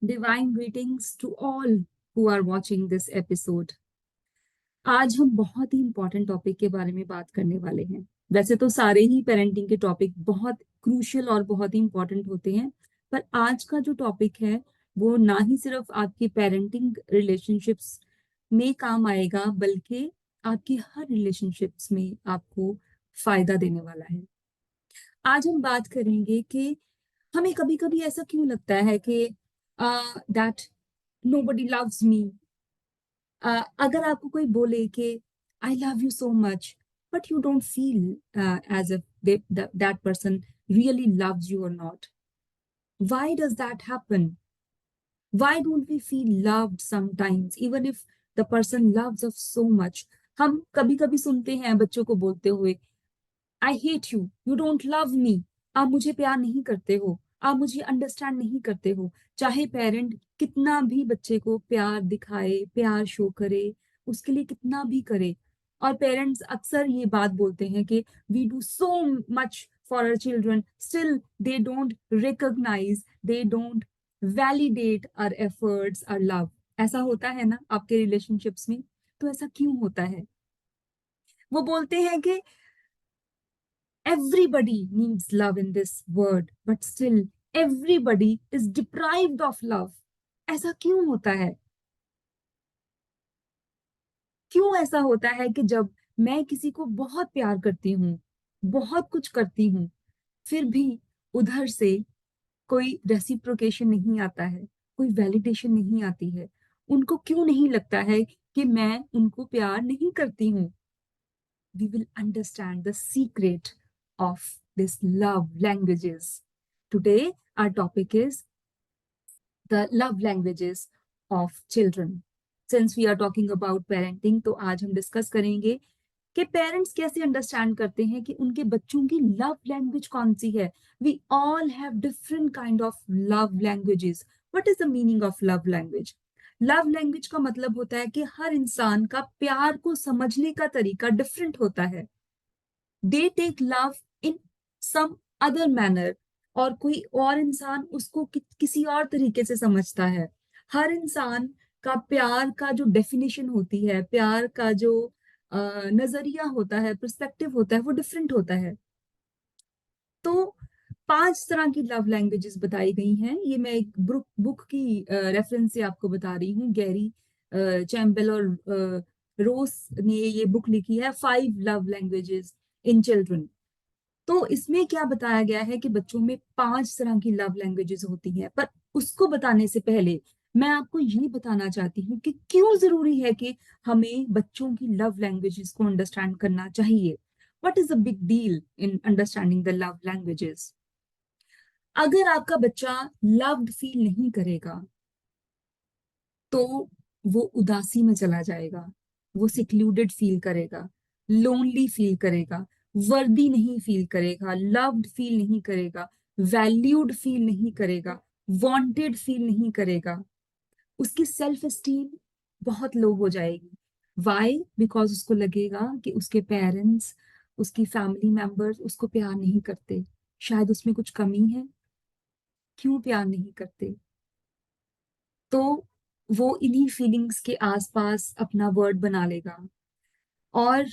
Divine greetings to all who are watching this episode. आज हम बहुत ही इंपॉर्टेंट टॉपिक के बारे में बात करने वाले हैं। वैसे तो सारे ही पेरेंटिंग के टॉपिक बहुत क्रूशियल और बहुत ही इंपॉर्टेंट होते हैं, पर आज का जो टॉपिक है वो ना ही सिर्फ आपकी पेरेंटिंग रिलेशनशिप्स में काम आएगा, बल्कि आपकी हर रिलेशनशिप्स में आपको फायदा देने वाला है। आज हम बात करेंगे कि हमें कभी कभी ऐसा क्यों लगता है कि दैट nobody loves me. अगर आपको कोई बोले कि I love you so much, but you don't feel as if that person really loves you or not. Why does that happen? Why don't we feel loved sometimes, even if the person loves us so much? हम कभी कभी सुनते हैं बच्चों को बोलते हुए, I hate you, you don't love me. आप मुझे प्यार नहीं करते हो, आप मुझे अंडरस्टैंड नहीं करते हो। चाहे पेरेंट कितना भी बच्चे को प्यार दिखाए, प्यार शो करे, उसके लिए कितना भी करे। और पेरेंट्स अक्सर ये बात बोलते हैं कि we do so much for our children, still they don't recognise, they don't validate our efforts, our love. ऐसा होता है ना आपके रिलेशनशिप्स में? तो ऐसा क्यों होता है? वो बोलते हैं कि everybody needs love in this world, but still everybody is deprived of love. ऐसा क्यों होता है? क्यों ऐसा होता है कि जब मैं किसी को बहुत प्यार करती हूँ, बहुत कुछ करती हूँ, फिर भी उधर से कोई रेसिप्रोकेशन नहीं आता है, कोई वैलिडेशन नहीं आती है? उनको क्यों नहीं लगता है कि मैं उनको प्यार नहीं करती हूँ? We will understand the secret of this love languages. Today, our topic is the love languages of children. Since we are talking about parenting, तो आज हम डिस्कस करेंगे कि पेरेंट्स कैसे अंडरस्टैंड करते हैं कि उनके बच्चों की लव लैंग्वेज कौन सी है। We all have different kind of love languages. What is the meaning of love language? Love language का मतलब होता है कि हर इंसान का प्यार को समझने का तरीका डिफरेंट होता है। They take love in some other manner, और कोई और इंसान उसको किसी और तरीके से समझता है। हर इंसान का प्यार का जो डेफिनेशन होती है, प्यार का जो नजरिया होता है, पर्सपेक्टिव होता है, वो डिफरेंट होता है। तो 5 तरह की लव लैंग्वेजेस बताई गई हैं। ये मैं एक बुक की रेफरेंस से आपको बता रही हूँ। गैरी चैम्बल और रोस ने ये बुक लिखी है, 5 लव लैंग्वेजेस इन चिल्ड्रन। तो इसमें क्या बताया गया है कि बच्चों में 5 तरह की लव लैंग्वेजेस होती हैं। पर उसको बताने से पहले मैं आपको ये बताना चाहती हूँ कि क्यों जरूरी है कि हमें बच्चों की लव लैंग्वेजेस को अंडरस्टैंड करना चाहिए। What is a big deal in understanding the love languages? अगर आपका बच्चा लव्ड फील नहीं करेगा तो वो उदासी में चला जाएगा, वो सिक्लूडेड फील करेगा, लोनली फील करेगा, वर्दी नहीं फील करेगा, लव्ड फील नहीं करेगा, वैल्यूड फील नहीं करेगा, वांटेड फील नहीं करेगा। उसकी सेल्फ एस्टीम बहुत लो हो जाएगी। वाई? बिकॉज उसको लगेगा कि उसके पेरेंट्स, उसकी फैमिली मेंबर्स उसको प्यार नहीं करते। शायद उसमें कुछ कमी है। क्यों प्यार नहीं करते? तो वो इन्हीं फीलिंग्स के आसपास अपना वर्ड बना लेगा। और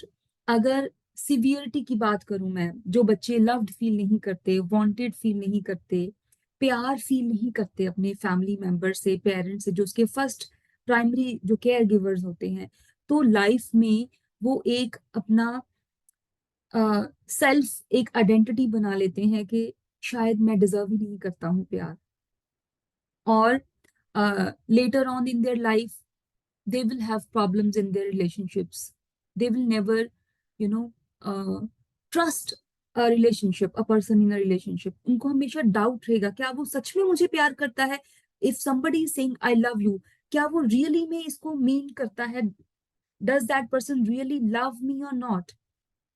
अगर सिवियरिटी की बात करूं मैं, जो बच्चे लव्ड फील नहीं करते, वांटेड फील नहीं करते, प्यार फील नहीं करते अपने फैमिली मेंबर से, पेरेंट्स से, जो उसके फर्स्ट प्राइमरी जो केयर गिवर्स होते हैं, तो लाइफ में वो एक अपना सेल्फ, एक आइडेंटिटी बना लेते हैं कि शायद मैं डिजर्व ही नहीं करता हूँ प्यार। और later on in their life they will have problems in their relationships. They will never, you know, trust a relationship, a person in a relationship. उनको हमेशा डाउट रहेगा, क्या वो सच में मुझे प्यार करता है? If somebody is saying I love you, क्या वो रियली में इसको मीन करता है? Does that person really love me और नॉट?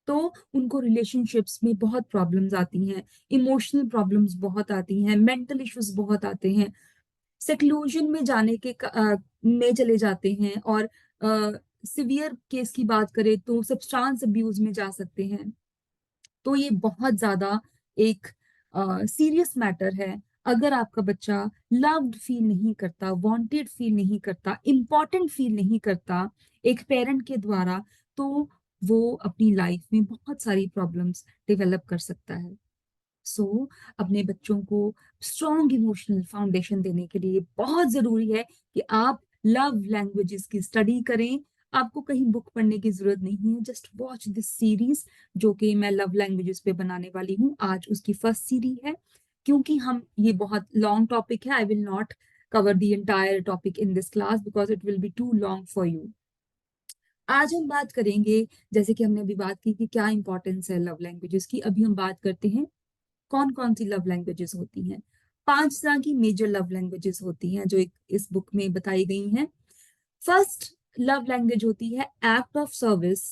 तो उनको रिलेशनशिप्स में बहुत प्रॉब्लम्स आती हैं, इमोशनल प्रॉब्लम्स बहुत आती हैं, मेंटल इश्यूज बहुत आते हैं, सेक्लूजन में में चले जाते हैं, और सिवियर केस की बात करें तो सब्सटेंस अब्यूज में जा सकते हैं। तो ये बहुत ज्यादा एक सीरियस मैटर है अगर आपका बच्चा लव्ड फील नहीं करता, वांटेड फील नहीं करता, इम्पोर्टेंट फील नहीं करता एक पेरेंट के द्वारा, तो वो अपनी लाइफ में बहुत सारी प्रॉब्लम्स डेवलप कर सकता है। सो अपने बच्चों को स्ट्रॉन्ग इमोशनल फाउंडेशन देने के लिए बहुत जरूरी है कि आप लव लैंग्वेजेस की स्टडी करें। आपको कहीं बुक पढ़ने की जरूरत नहीं है, जस्ट वॉच दिस सीरीज जो कि मैं लव लैंग्वेजेस पे बनाने वाली हूँ। आज उसकी फर्स्ट सीरीज है। क्योंकि हम ये बहुत लॉन्ग टॉपिक है, I will not cover the entire topic in this class because it will be too long for you. आज हम बात करेंगे, जैसे कि हमने अभी बात की कि क्या इंपॉर्टेंस है लव लैंग्वेजेस की, अभी हम बात करते हैं कौन कौन सी लव लैंग्वेजेस होती हैं। 5 तरह की मेजर लव लैंग्वेजेस होती हैं जो एक इस बुक में बताई गई हैं। फर्स्ट लव लैंग्वेज होती है एक्ट ऑफ सर्विस।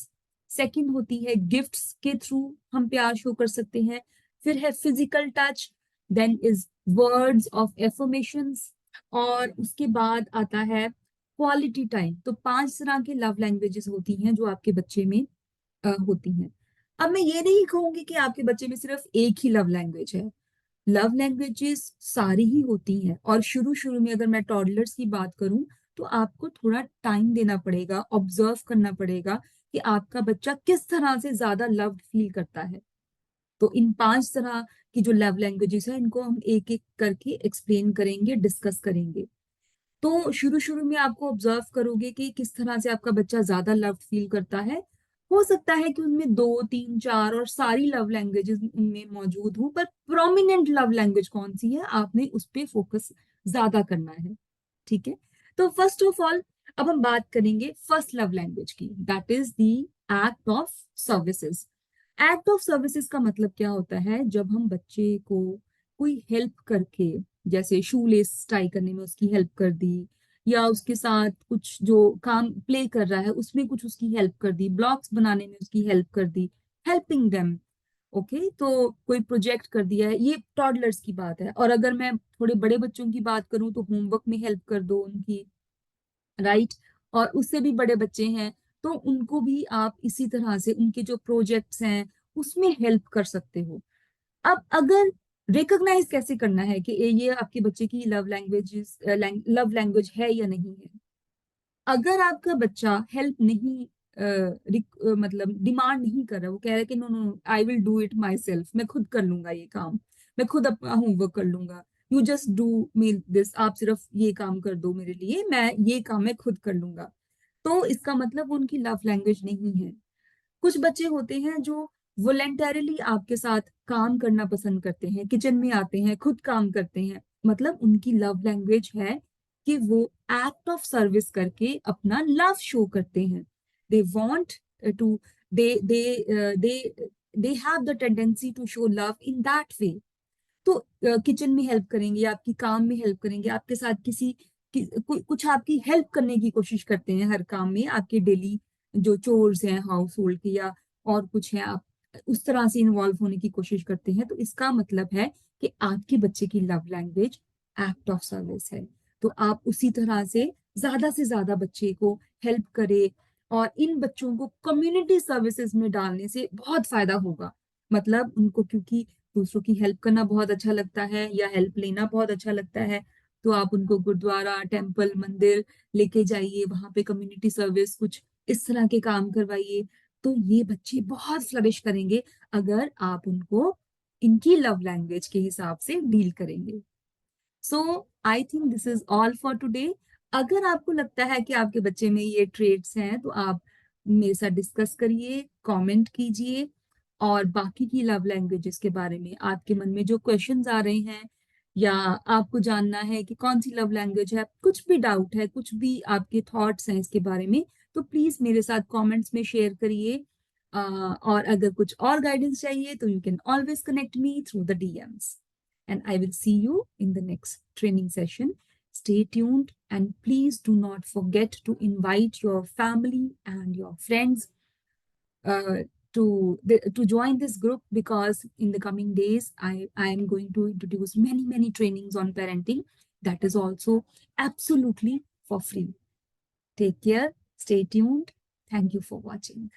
सेकंड होती है गिफ्ट्स के थ्रू हम प्यार शो कर सकते हैं। फिर है physical touch. Then is words of affirmations. और उसके बाद आता है क्वालिटी टाइम। तो 5 तरह की लव लैंग्वेजेस होती हैं जो आपके बच्चे में होती हैं। अब मैं ये नहीं कहूंगी कि आपके बच्चे में सिर्फ एक ही लव लैंग्वेज है। लव लैंग्वेजेस सारी ही होती हैं, और शुरू शुरू में अगर मैं टॉडलर्स की बात करूं तो आपको थोड़ा टाइम देना पड़ेगा, ऑब्जर्व करना पड़ेगा कि आपका बच्चा किस तरह से ज्यादा लव्ड फील करता है। तो इन 5 तरह की जो लव लैंग्वेजेस है इनको हम एक एक करके एक्सप्लेन करेंगे, डिस्कस करेंगे। तो शुरू शुरू में आपको ऑब्जर्व करोगे कि किस तरह से आपका बच्चा ज्यादा लव्ड फील करता है। हो सकता है कि उनमें 2 3 4 और सारी लव लैंग्वेजेस उनमें मौजूद हो, पर प्रोमिनेंट लव लैंग्वेज कौन सी है आपने उस पर फोकस ज्यादा करना है। ठीक है। तो फर्स्ट ऑफ ऑल अब हम बात करेंगे फर्स्ट लव लैंग्वेज की, that is the act of services. Act of services का मतलब क्या होता है? जब हम बच्चे को कोई हेल्प करके, जैसे शू लेस टाई करने में उसकी हेल्प कर दी, या उसके साथ कुछ जो काम प्ले कर रहा है उसमें कुछ उसकी हेल्प कर दी, ब्लॉक्स बनाने में उसकी हेल्प कर दी, हेल्पिंग देम। ओके, तो कोई प्रोजेक्ट कर दिया है, ये टॉडलर्स की बात है। और अगर मैं थोड़े बड़े बच्चों की बात करूं तो होमवर्क में हेल्प कर दो उनकी, राइट। और उससे भी बड़े बच्चे हैं तो उनको भी आप इसी तरह से उनके जो प्रोजेक्ट्स हैं उसमें हेल्प कर सकते हो। अब अगर रिकॉग्नाइज कैसे करना है कि ये आपके बच्चे की लव लैंग्वेज है या नहीं है? अगर आपका बच्चा हेल्प नहीं मतलब डिमांड नहीं कर रहा, वो कह रहा है कि no no I will do it myself, मैं खुद कर लूंगा ये काम, मैं खुद अपना होमवर्क कर लूंगा, you just do me this, आप सिर्फ ये काम कर दो मेरे लिए, मैं ये काम मैं खुद कर लूंगा, तो इसका मतलब वो उनकी लव लैंग्वेज नहीं है। कुछ बच्चे होते हैं जो वॉलेंटरली आपके साथ काम करना पसंद करते हैं, किचन में आते हैं, खुद काम करते हैं, मतलब उनकी लव लैंग्वेज है कि वो एक्ट ऑफ सर्विस करके अपना लव शो करते हैं। They want to they they they have the tendency to show love in that way. तो किचन में हेल्प करेंगे, आपकी काम में हेल्प करेंगे, आपके साथ कुछ आपकी हेल्प करने की कोशिश करते हैं हर काम में, आपके डेली जो चोर्स हैं हाउस होल्ड के या और कुछ है, आप उस तरह से इन्वॉल्व होने की कोशिश करते हैं। तो इसका मतलब है कि आपके बच्चे की love language act of service है। तो आप उसी तरह से ज्यादा बच्चे को हेल्प करें। और इन बच्चों को कम्युनिटी सर्विसेज में डालने से बहुत फायदा होगा। मतलब उनको क्योंकि दूसरों की हेल्प करना बहुत अच्छा लगता है या हेल्प लेना बहुत अच्छा लगता है, तो आप उनको गुरुद्वारा, टेम्पल, मंदिर लेके जाइए, वहां पे कम्युनिटी सर्विस कुछ इस तरह के काम करवाइए। तो ये बच्चे बहुत फ्लरिश करेंगे अगर आप उनको इनकी लव लैंग्वेज के हिसाब से डील करेंगे। So I think this is all for today. अगर आपको लगता है कि आपके बच्चे में ये ट्रेड्स हैं तो आप मेरे साथ डिस्कस करिए, कमेंट कीजिए। और बाकी की लव लैंग्वेजेस के बारे में आपके मन में जो क्वेश्चंस आ रहे हैं, या आपको जानना है कि कौन सी लव लैंग्वेज है, कुछ भी डाउट है, कुछ भी आपके थॉट्स हैं इसके बारे में, तो प्लीज मेरे साथ कमेंट्स में शेयर करिए। और अगर कुछ और गाइडेंस चाहिए तो you can always connect me through the DMs. And I will see you in the next training session. Stay tuned and please do not forget to invite your family and your friends uh, to join this group, because in the coming days I am going to introduce many trainings on parenting that is also absolutely for free. Take care, stay tuned. Thank you for watching.